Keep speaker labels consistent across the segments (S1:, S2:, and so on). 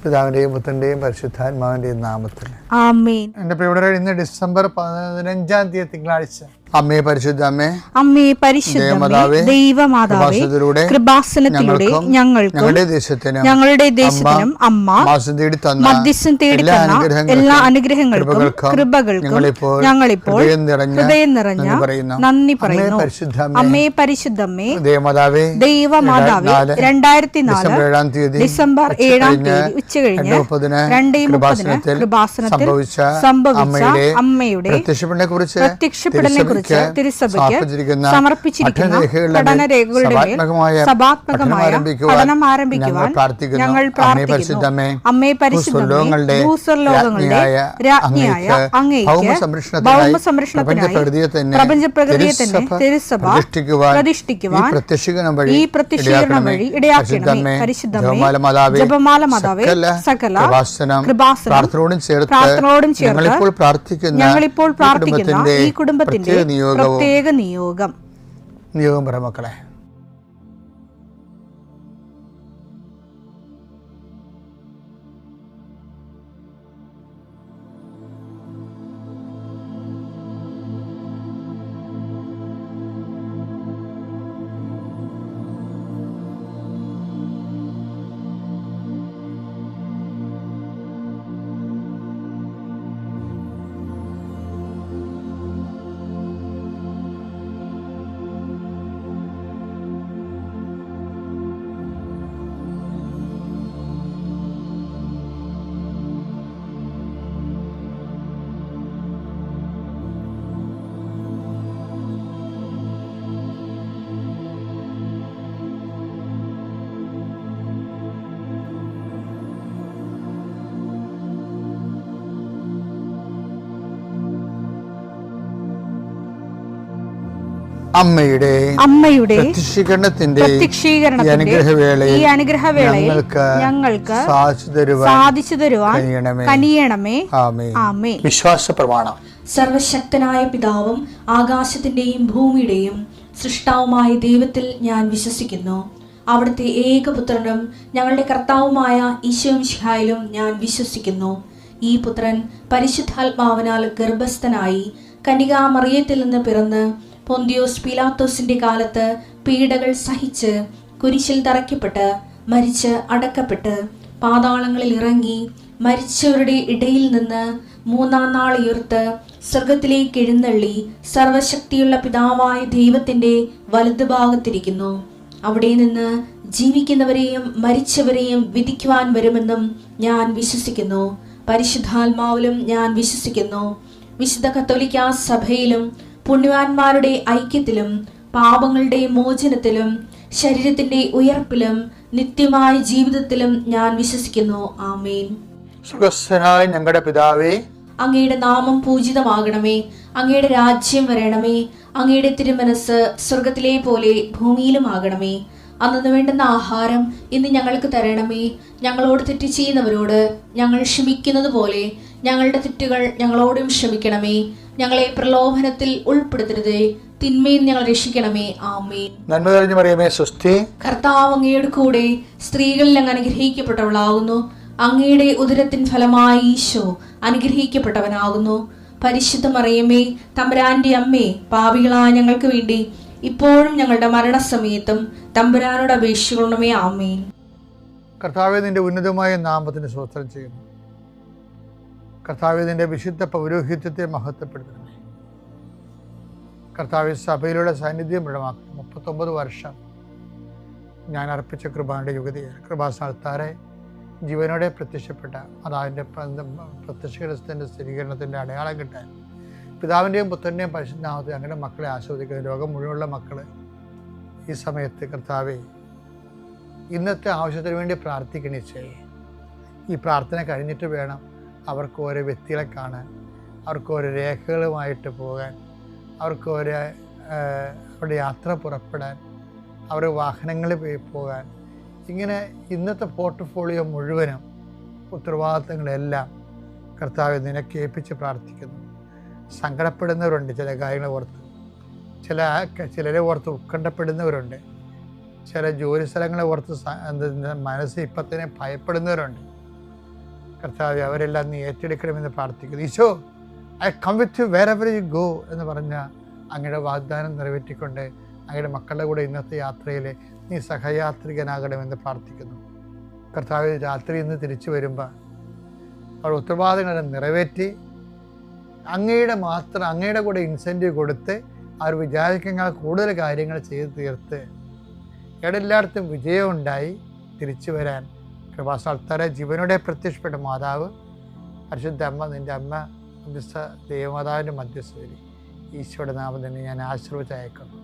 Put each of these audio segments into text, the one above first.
S1: പിതാവിൻ്റെയും പുത്രൻ്റെയും പരിശുദ്ധാത്മാവിൻ്റെയും നാമത്തിൽ
S2: ആമേൻ.
S1: എൻ്റെ പ്രിയപ്പെട്ടവരെ, ഇന്ന് ഡിസംബർ 15-ാം തീയതി തിങ്കളാഴ്ച. അമ്മേ പരിശുദ്ധ അമ്മേ,
S2: അമ്മേ പരിശുദ്ധമേ, ദൈവമാതാവേ, കൃപാസനത്തിലൂടെ ഞങ്ങൾക്കും ഞങ്ങളുടെ ദേശത്തിനും അമ്മ മധ്യസ്ഥം തേടി തന്ന എല്ലാ അനുഗ്രഹങ്ങൾക്കും കൃപകൾക്കും ഞങ്ങളിപ്പോൾ ഹൃദയം നിറഞ്ഞ നന്ദി പറയുന്നു. അമ്മേ പരിശുദ്ധമേ, ദൈവമാതാവേ, 2004 ഡിസംബർ 7-ാം തീയതി ഉച്ചകഴിഞ്ഞ് 2:30 കൃപാസനത്തിൽ സംഭവിച്ച അമ്മയുടെ പ്രത്യക്ഷപ്പെടലിനെ കുറിച്ച് തിരുസഭയ്ക്ക് സമർപ്പിച്ചിരിക്കുന്ന പഠനരേഖകളുടെ മേൽ സഭാത്മകമായ പഠനം ആരംഭിക്കുവാൻ ഞങ്ങൾ പ്രാർത്ഥിക്കുന്നു. അമ്മേ പരിശുദ്ധമേ, ഭൂസ്വർലോകങ്ങളുടെ രാജ്ഞിയായ അങ്ങേയ്ക്ക് ഭൗമസംരക്ഷണത്തിനായി പ്രപഞ്ചപ്രകൃതിയെ തന്നെ തിരുസഭ പ്രതിഷ്ഠിക്കുവാൻ ഈ പ്രത്യക്ഷീകരണം വഴി ഇടയാക്കണമേ. പരിശുദ്ധമേ, ജപമാല മാതാവേ, സകല കൃപാസനം പ്രാർത്ഥനയോടും ചേർത്ത് ഞങ്ങളിപ്പോൾ പ്രാർത്ഥിക്കുന്ന ഈ കുടുംബത്തിന്റെ പ്രത്യേക നിയോഗം
S1: പറ മക്കളെ.
S2: അമ്മയുടെ പ്രത്യക്ഷീകരണത്തിന്റെ ഈ അനുഗ്രഹവേളയിൽ ഞങ്ങൾക്ക് സാധിച്ചു തരുവാൻ കനിയണമേ. ആമേൻ.
S1: വിശ്വാസ പ്രമാണം.
S3: സർവശക്തനായ പിതാവും ആകാശത്തിന്റെയും ഭൂമിയുടെയും സൃഷ്ടാവുമായ ദൈവത്തിൽ ഞാൻ വിശ്വസിക്കുന്നു. അവിടുത്തെ ഏകപുത്രനും ഞങ്ങളുടെ കർത്താവുമായ ഈശോമിശിഹായിലും ഞാൻ വിശ്വസിക്കുന്നു. ഈ പുത്രൻ പരിശുദ്ധാത്മാവിനാൽ ഗർഭസ്ഥനായി കന്യകാമറിയത്തിൽ നിന്ന് പിറന്ന് പൊന്തിയോസ് പീലാത്തോസിന്റെ കാലത്ത് പീഡകൾ സഹിച്ച് കുരിശിൽ തറയ്ക്കപ്പെട്ട് മരിച്ച് അടക്കപ്പെട്ട് പാതാളങ്ങളിൽ ഇറങ്ങി മരിച്ചവരുടെ ഇടയിൽ നിന്ന് 3-ാം നാൾ ഉയർത്ത് സ്വർഗത്തിലേക്ക് എഴുന്നള്ളി സർവശക്തിയുള്ള പിതാവായ ദൈവത്തിന്റെ വലതുഭാഗത്തിരിക്കുന്നു. അവിടെ നിന്ന് ജീവിക്കുന്നവരെയും മരിച്ചവരെയും വിധിക്കുവാൻ വരുമെന്നും ഞാൻ വിശ്വസിക്കുന്നു. പരിശുദ്ധാത്മാവിലും ഞാൻ വിശ്വസിക്കുന്നു. വിശുദ്ധ കത്തോലിക്കാ സഭയിലും പുണ്യവാന്മാരുടെ ഐക്യത്തിലും പാപങ്ങളുടെ മോചനത്തിലും ശരീരത്തിന്റെ ഉയർപ്പിലും നിത്യമായ ജീവിതത്തിലും ഞാൻ വിശ്വസിക്കുന്നു. ആമേൻ.
S1: സ്വർഗ്ഗസ്ഥനായ ഞങ്ങളുടെ പിതാവേ,
S3: അങ്ങയുടെ നാമം പൂജിതമാകണമേ. അങ്ങയുടെ രാജ്യം വരണമേ. അങ്ങയുടെ തിരുമനസ് സ്വർഗത്തിലെ പോലെ ഭൂമിയിലും ആകണമേ. അന്നു വേണ്ടുന്ന ആഹാരം ഇന്ന് ഞങ്ങൾക്ക് തരണമേ. ഞങ്ങളോട് തെറ്റ് ചെയ്യുന്നവരോട് ഞങ്ങൾ ക്ഷമിക്കുന്നത് പോലെ ഞങ്ങളുടെ തെറ്റുകൾ ഞങ്ങളോടും ക്ഷമിക്കണമേ. ഞങ്ങളെ പ്രലോഭനത്തിൽ ഉൾപ്പെടുത്തരുതേ, തിന്മയിൽ ഞങ്ങൾ രക്ഷിക്കണമേ. ആമേൻ.
S1: നന്മ നിറഞ്ഞ മറിയമേ, സ്വസ്തി.
S3: കർത്താവ് അങ്ങയുടെ കൂടെ സ്ത്രീകളിൽ അങ്ങ് അനുഗ്രഹിക്കപ്പെട്ടവളാകുന്നു. അങ്ങയുടെ ഉദരത്തിൻ ഫലമായി ഈശോ അനുഗ്രഹിക്കപ്പെട്ടവനാകുന്നു. പരിശുദ്ധ മറിയമേ, തമ്പുരാന്റെ അമ്മേ, പാപികളായ ഞങ്ങൾക്ക് വേണ്ടി ഇപ്പോഴും ഞങ്ങളുടെ മരണസമയത്തും തമ്പുരാനോട് അപേക്ഷിക്കണമേ. ആമേൻ.
S1: കർത്താവേ, നിന്റെ ഉന്നതമായ നാമത്തിന് സ്തോത്രം ചെയ്യുന്നു. കർത്താവേ, നിന്റെ വിശുദ്ധ പൗരോഹിത്യത്തെ മഹത്വപ്പെടുത്തണമേ. കർത്താവേ, സഭയിലുള്ള സാന്നിധ്യം ദൃഢമാക്കണം. 39 വർഷം ഞാൻ അർപ്പിച്ച കൃപാന്റെ യുഗതിയെ കൃപാസ്ഥാനത്താരെ ജീവനോടെ പ്രത്യക്ഷപ്പെട്ട അതതിൻ്റെ പ്രത്യക്ഷത്തിന്റെ സ്ഥിരീകരണത്തിൻ്റെ അടയാളം കിട്ടാൻ പിതാവിൻ്റെയും പുത്രൻ്റെയും പരിശുദ്ധനാമത്തെ അങ്ങനെ മക്കളെ ആസ്വദിക്കുന്ന ലോകം മുഴുവനുള്ള മക്കൾ ഈ സമയത്ത് കർത്താവേ, ഇന്നത്തെ ആവശ്യത്തിന് വേണ്ടി പ്രാർത്ഥിക്കണിച്ചേ. ഈ പ്രാർത്ഥന കഴിഞ്ഞിട്ട് വേണം അവർക്ക് ഓരോ വ്യക്തികളെ കാണാൻ, അവർക്ക് ഓരോ രേഖകളുമായിട്ട് പോകാൻ, അവർക്ക് ഓരോ അവരുടെ യാത്ര പുറപ്പെടാൻ, അവരുടെ വാഹനങ്ങളിൽ പോകാൻ. ഇങ്ങനെ ഇന്നത്തെ പോർട്ട്ഫോളിയോ മുഴുവനും ഉത്തരവാദിത്തങ്ങളെല്ലാം കർത്താവെ നിനക്ക് ഏൽപ്പിച്ച് പ്രാർത്ഥിക്കുന്നു. സങ്കടപ്പെടുന്നവരുണ്ട്, ചില കാര്യങ്ങൾ ഓർത്ത്, ചിലരെ ഓർത്ത് ഉത്കണ്ഠപ്പെടുന്നവരുണ്ട്, ചില ജോലി സ്ഥലങ്ങളെ ഓർത്ത് മനസ്സ് ഇപ്പം തന്നെ ഭയപ്പെടുന്നവരുണ്ട്. കർത്താവേ, അവരെല്ലാം നീ ഏറ്റെടുക്കണമെന്ന് പ്രാർത്ഥിക്കുന്നു. Eesho, I come with you wherever you go എന്ന് പറഞ്ഞ അങ്ങയുടെ വാഗ്ദാനം നിറവേറ്റിക്കൊണ്ട് അങ്ങയുടെ മക്കളുടെ കൂടെ ഇന്നത്തെ യാത്രയിൽ നീ സഹയാത്രികനാകണമെന്ന് പ്രാർത്ഥിക്കുന്നു. കർത്താവ്, രാത്രി ഇന്ന് തിരിച്ചു വരുമ്പോൾ അവർ ഉത്തരവാദിത്തങ്ങളെ നിറവേറ്റി അങ്ങയുടെ കൂടെ ഇൻസെൻറ്റീവ് കൊടുത്ത് അവർ വിചാരിക്കുന്ന കൂടുതൽ കാര്യങ്ങൾ ചെയ്ത് തീർത്ത് എല്ലായിടത്തും വിജയം ഉണ്ടായി തിരിച്ചു വരാൻ കൃപാസ്ഥാനത്താരെ ജീവനോടെ പ്രത്യക്ഷപ്പെട്ട മാതാവ് പരിശുദ്ധ അമ്മ, നിൻ്റെ അമ്മ മധ്യസ്ഥ ദൈവമാതാവിൻ്റെ മധ്യസ്ഥതയിൽ ഈശോയുടെ നാമം തന്നെ ഞാൻ ആശീർവദിച്ച് അയക്കുന്നു.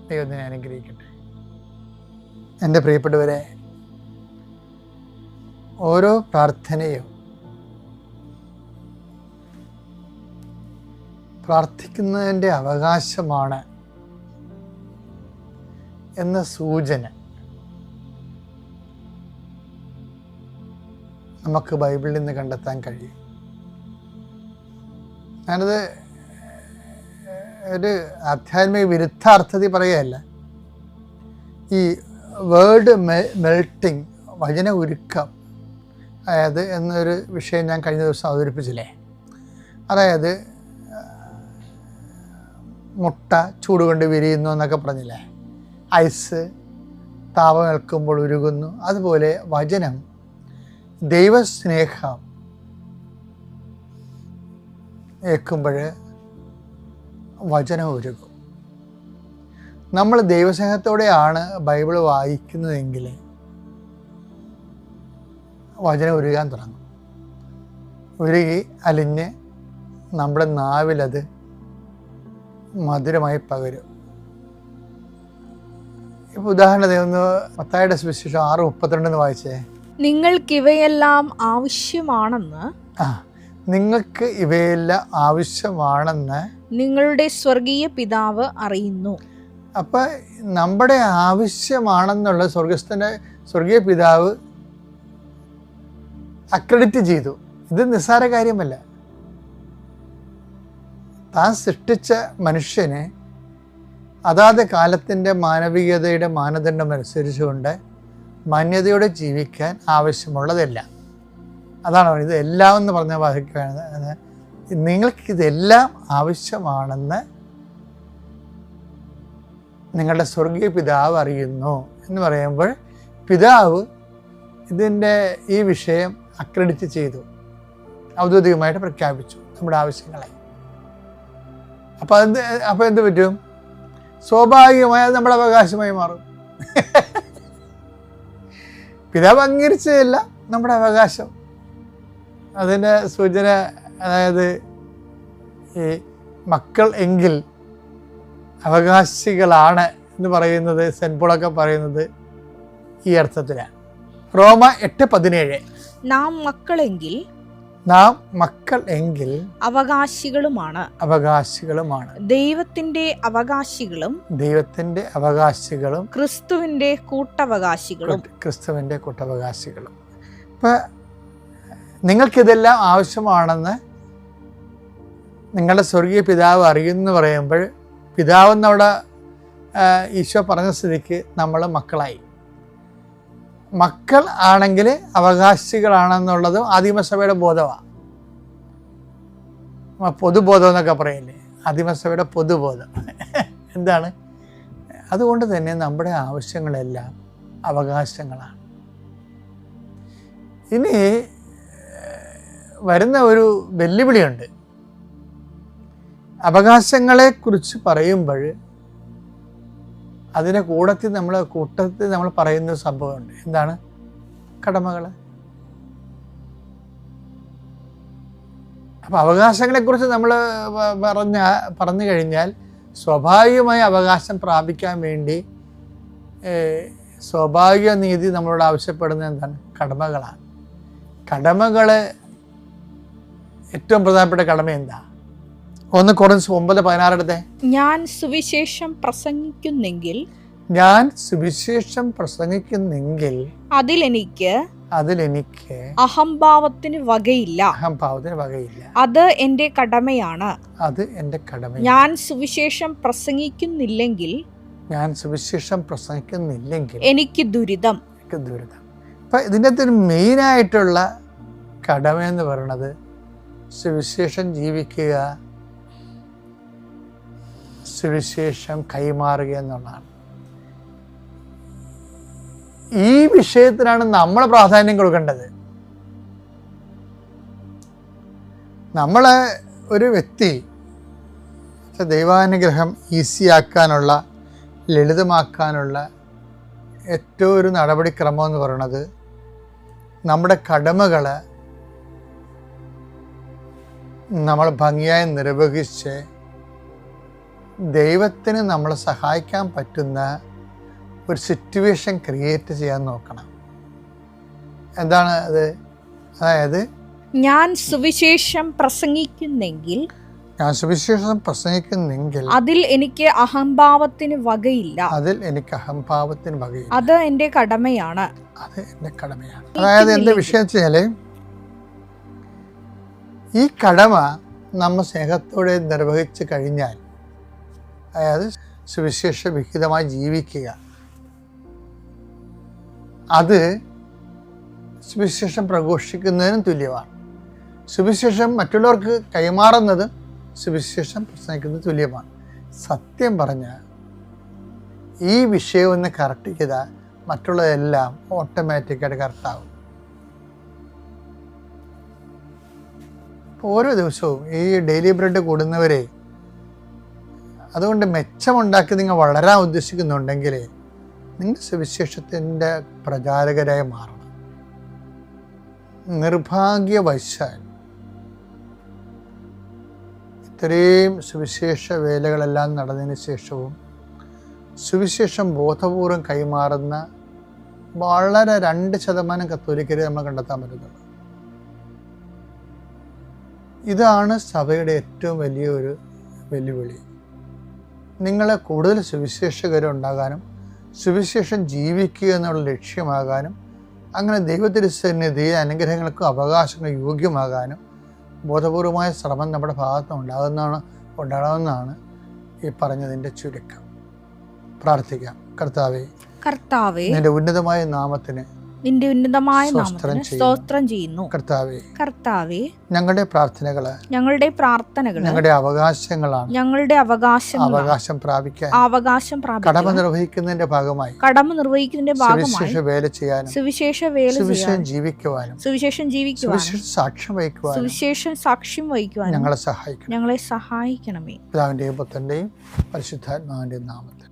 S1: ദൈവം തന്നെ അനുഗ്രഹിക്കട്ടെ. എൻ്റെ പ്രിയപ്പെട്ടവരെ, ഓരോ പ്രാർത്ഥനയും പ്രാർത്ഥിക്കുന്നതിൻ്റെ അവകാശമാണ് എന്ന സൂചന നമുക്ക് ബൈബിളിൽ നിന്ന് കണ്ടെത്താൻ കഴിയും. ഞാനത് ഒരു ആധ്യാത്മിക വിരുദ്ധാർത്ഥത്തിൽ പറയുകയല്ല. ഈ വേർഡ് മെൽട്ടിങ്, വചന ഉരുക്കം, അതായത് എന്നൊരു വിഷയം ഞാൻ കഴിഞ്ഞ ദിവസം അവതരിപ്പിച്ചില്ലേ. അതായത് മുട്ട ചൂട് കൊണ്ട് വിരിയുന്നു എന്നൊക്കെ പറഞ്ഞില്ലേ. ഐസ് താപം ഏൽക്കുമ്പോൾ ഉരുകുന്നു. അതുപോലെ വചനം, ദൈവസ്നേഹം ഏൽക്കുമ്പോൾ വചനം ഉരുകും. നമ്മൾ ദൈവസ്നേഹത്തോടെയാണ് ബൈബിൾ വായിക്കുന്നതെങ്കിൽ വചനം ഉരുകാൻ തുടങ്ങും. ഉരുകി അലിഞ്ഞ് നമ്മുടെ നാവിലത് മധുരമായി പകരും. ഇപ്പോൾ ഉദാഹരണത്തിന് ഒന്ന് മത്തായിയുടെ സുവിശേഷം 6:32 വായിച്ചേ.
S2: നിങ്ങൾക്കിവയെല്ലാം ആവശ്യമാണെന്ന്
S1: നിങ്ങൾക്ക് ഇവയെല്ലാം ആവശ്യമാണെന്ന്
S2: നിങ്ങളുടെ സ്വർഗീയ പിതാവ് അറിയുന്നു.
S1: അപ്പം നമ്മുടെ ആവശ്യമാണെന്നുള്ള സ്വർഗീയ പിതാവ് അക്രെഡിറ്റ് ചെയ്തു. ഇത് നിസ്സാര കാര്യമല്ല. താൻ സൃഷ്ടിച്ച മനുഷ്യനെ അതാത് കാലത്തിൻ്റെ മാനവികതയുടെ മാനദണ്ഡം അനുസരിച്ചുകൊണ്ട് മാന്യതയോടെ ജീവിക്കാൻ ആവശ്യമുള്ളതെല്ലാം. അതാണ് ഇത് എല്ലാം എന്ന് പറഞ്ഞ വായിക്കുകയാണ്. നിങ്ങൾക്കിതെല്ലാം ആവശ്യമാണെന്ന് നിങ്ങളുടെ സ്വർഗീയ പിതാവ് അറിയുന്നു എന്ന് പറയുമ്പോൾ പിതാവ് ഈ വിഷയം അക്രെഡിറ്റ് ചെയ്തു, ഔദ്യോഗികമായിട്ട് പ്രഖ്യാപിച്ചു നമ്മുടെ ആവശ്യങ്ങളെ. അപ്പോൾ എന്ത് പറ്റും? സ്വാഭാവികമായി അത് നമ്മുടെ അവകാശമായി മാറും. പിതാവ് അംഗീകരിച്ചതല്ല നമ്മുടെ അവകാശം. അതിൻ്റെ സൂചന, അതായത് ഈ മക്കൾ എങ്കിൽ അവകാശികളാണ് എന്ന് പറയുന്നത് സെന്റ് പോളൊക്കെ പറയുന്നത് ഈ അർത്ഥത്തിലാണ്. റോമ 8:17
S2: നാം മക്കളെങ്കിൽ അവകാശികളുമാണ് ദൈവത്തിന്റെ അവകാശികളും ക്രിസ്തുവിന്റെ കൂട്ടവകാശികളും.
S1: ഇപ്പൊ നിങ്ങൾക്കിതെല്ലാം ആവശ്യമാണെന്ന് നിങ്ങളുടെ സ്വർഗീയ പിതാവ് അറിയുമെന്ന് പറയുമ്പോൾ പിതാവെന്നവിടെ ഈശോ പറഞ്ഞ സ്ഥിതിക്ക് നമ്മൾ മക്കളായി. മക്കൾ ആണെങ്കിൽ അവകാശികളാണെന്നുള്ളതും ആദിമസഭയുടെ ബോധമാണ്. പൊതുബോധം എന്നൊക്കെ പറയില്ലേ, ആദിമസഭയുടെ പൊതുബോധം. എന്താണ്? അതുകൊണ്ട് തന്നെ നമ്മുടെ ആവശ്യങ്ങളെല്ലാം അവകാശങ്ങളാണ്. ഇനി വരുന്ന ഒരു വെല്ലുവിളിയുണ്ട്. അവകാശങ്ങളെക്കുറിച്ച് പറയുമ്പോൾ അതിൻ്റെ കൂട്ടത്തിൽ നമ്മൾ പറയുന്ന സംഭവമുണ്ട്. എന്താണ്? കടമകൾ. അപ്പോൾ അവകാശങ്ങളെക്കുറിച്ച് നമ്മൾ പറഞ്ഞു കഴിഞ്ഞാൽ സ്വാഭാവികമായ അവകാശം പ്രാപിക്കാൻ വേണ്ടി സ്വാഭാവിക നീതി നമ്മളോട് ആവശ്യപ്പെടുന്നത് എന്താണ്? കടമകളാണ്. കടമകൾ ഏറ്റവും പ്രധാനപ്പെട്ട കടമ എന്താ? 1 കൊറിന്ത്യർ 9:16 എടുത്തേ.
S2: ഞാൻ സുവിശേഷം പ്രസംഗിക്കുന്നെങ്കിൽ
S1: അതിലെനിക്ക്
S2: അഹംഭാവത്തിന് വകയില്ല. അത് എന്റെ കടമയാണ്. ഞാൻ സുവിശേഷം പ്രസംഗിക്കുന്നില്ലെങ്കിൽ
S1: എനിക്ക്
S2: എനിക്ക് ദുരിതം.
S1: അപ്പം ഇതിൻ്റെ അകത്തൊരു മെയിനായിട്ടുള്ള കടമയെന്ന് പറയുന്നത് സുവിശേഷം ജീവിക്കുക, സുവിശേഷം കൈമാറുക എന്നുള്ളതാണ്. ഈ വിഷയത്തിനാണ് നമ്മൾ പ്രാധാന്യം കൊടുക്കേണ്ടത്. നമ്മളെ ഒരു വ്യക്തി ദൈവാനുഗ്രഹം ഈസിയാക്കാനുള്ള, ലളിതമാക്കാനുള്ള ഏറ്റവും ഒരു നടപടിക്രമം എന്ന് പറയുന്നത് നമ്മുടെ കടമകൾ നമ്മൾ ഭംഗിയായി നിർവഹിച്ച് ദൈവത്തിന് നമ്മളെ സഹായിക്കാൻ പറ്റുന്ന ഒരു സിറ്റുവേഷൻ ക്രിയേറ്റ് ചെയ്യാൻ നോക്കണം. എന്താണ് അത്? അതായത്
S2: ഞാൻ സുവിശേഷം പ്രസംഗിക്കുന്നെങ്കിൽ അതിൽ എനിക്ക് അഹംഭാവത്തിന് വകയില്ല. അത് എന്റെ കടമയാണ്.
S1: അതായത് എന്റെ വിഷയം വെച്ചാല് ഈ കടമ നമ്മൾ സ്നേഹത്തോടെ നിർവഹിച്ചു കഴിഞ്ഞാൽ, അതായത് സുവിശേഷ വിഹിതമായി ജീവിക്കുക, അത് സുവിശേഷം പ്രഘോഷിക്കുന്നതിനും തുല്യമാണ്. സുവിശേഷം മറ്റുള്ളവർക്ക് കൈമാറുന്നതും സുവിശേഷം പ്രസംഗിക്കുന്നത് തുല്യമാണ്. സത്യം പറഞ്ഞാൽ ഈ വിഷയം ഒന്ന് കറക്റ്റ് ചെയ്താൽ മറ്റുള്ളതെല്ലാം ഓട്ടോമാറ്റിക്കായിട്ട് കറക്റ്റാകും. ഓരോ ദിവസവും ഈ ഡെയിലി ബ്രെഡ് കൂടുന്നവരെ, അതുകൊണ്ട് മെച്ചമുണ്ടാക്കി നിങ്ങൾ വളരാൻ ഉദ്ദേശിക്കുന്നുണ്ടെങ്കിൽ നിങ്ങൾ സുവിശേഷത്തിൻ്റെ പ്രചാരകരായി മാറണം. നിർഭാഗ്യവശാൽ ഇത്രയും സുവിശേഷ വേലകളെല്ലാം നടന്നതിന് ശേഷവും സുവിശേഷം ബോധപൂർവം കൈമാറുന്ന വളരെ 2% കത്തോലിക്കരെ നമ്മൾ കണ്ടെത്താൻ പറ്റുന്നുള്ളൂ. ഇതാണ് സഭയുടെ ഏറ്റവും വലിയൊരു വെല്ലുവിളി. നിങ്ങളെ കൂടുതൽ സുവിശേഷകരുണ്ടാകാനും സുവിശേഷം ജീവിക്കുക എന്നുള്ള ലക്ഷ്യമാകാനും അങ്ങനെ ദൈവത്തിരുസന്നിധിയിൽ അനുഗ്രഹങ്ങൾക്കും അവകാശങ്ങൾക്കും യോഗ്യമാകാനും ബോധപൂർവമായ ശ്രമം നമ്മുടെ ഭാഗത്ത് ഉണ്ടാകുന്നതാണ് ഈ പറഞ്ഞതിൻ്റെ ചുരുക്കം. പ്രാർത്ഥിക്കാം. കർത്താവേ, നിന്റെ ഉന്നതമായ നാമത്തിന്
S2: സ്തോത്രം ചെയ്യുന്നു.
S1: കർത്താവേ, ഞങ്ങളുടെ പ്രാർത്ഥനകള് ഞങ്ങളുടെ അവകാശങ്ങളാണ്. അവകാശം പ്രാപിക്കാൻ കടമ നിർവഹിക്കുന്നതിന്റെ ഭാഗമായി സുവിശേഷ വേല ചെയ്യാനും സുവിശേഷം ജീവിക്കുവാനും സാക്ഷ്യം വഹിക്കുവാനും ഞങ്ങളെ സഹായിക്കണമേ. പിതാവിന്റെയും പുത്രന്റെയും പരിശുദ്ധാത്മാവിന്റെയും നാമത്തിൽ.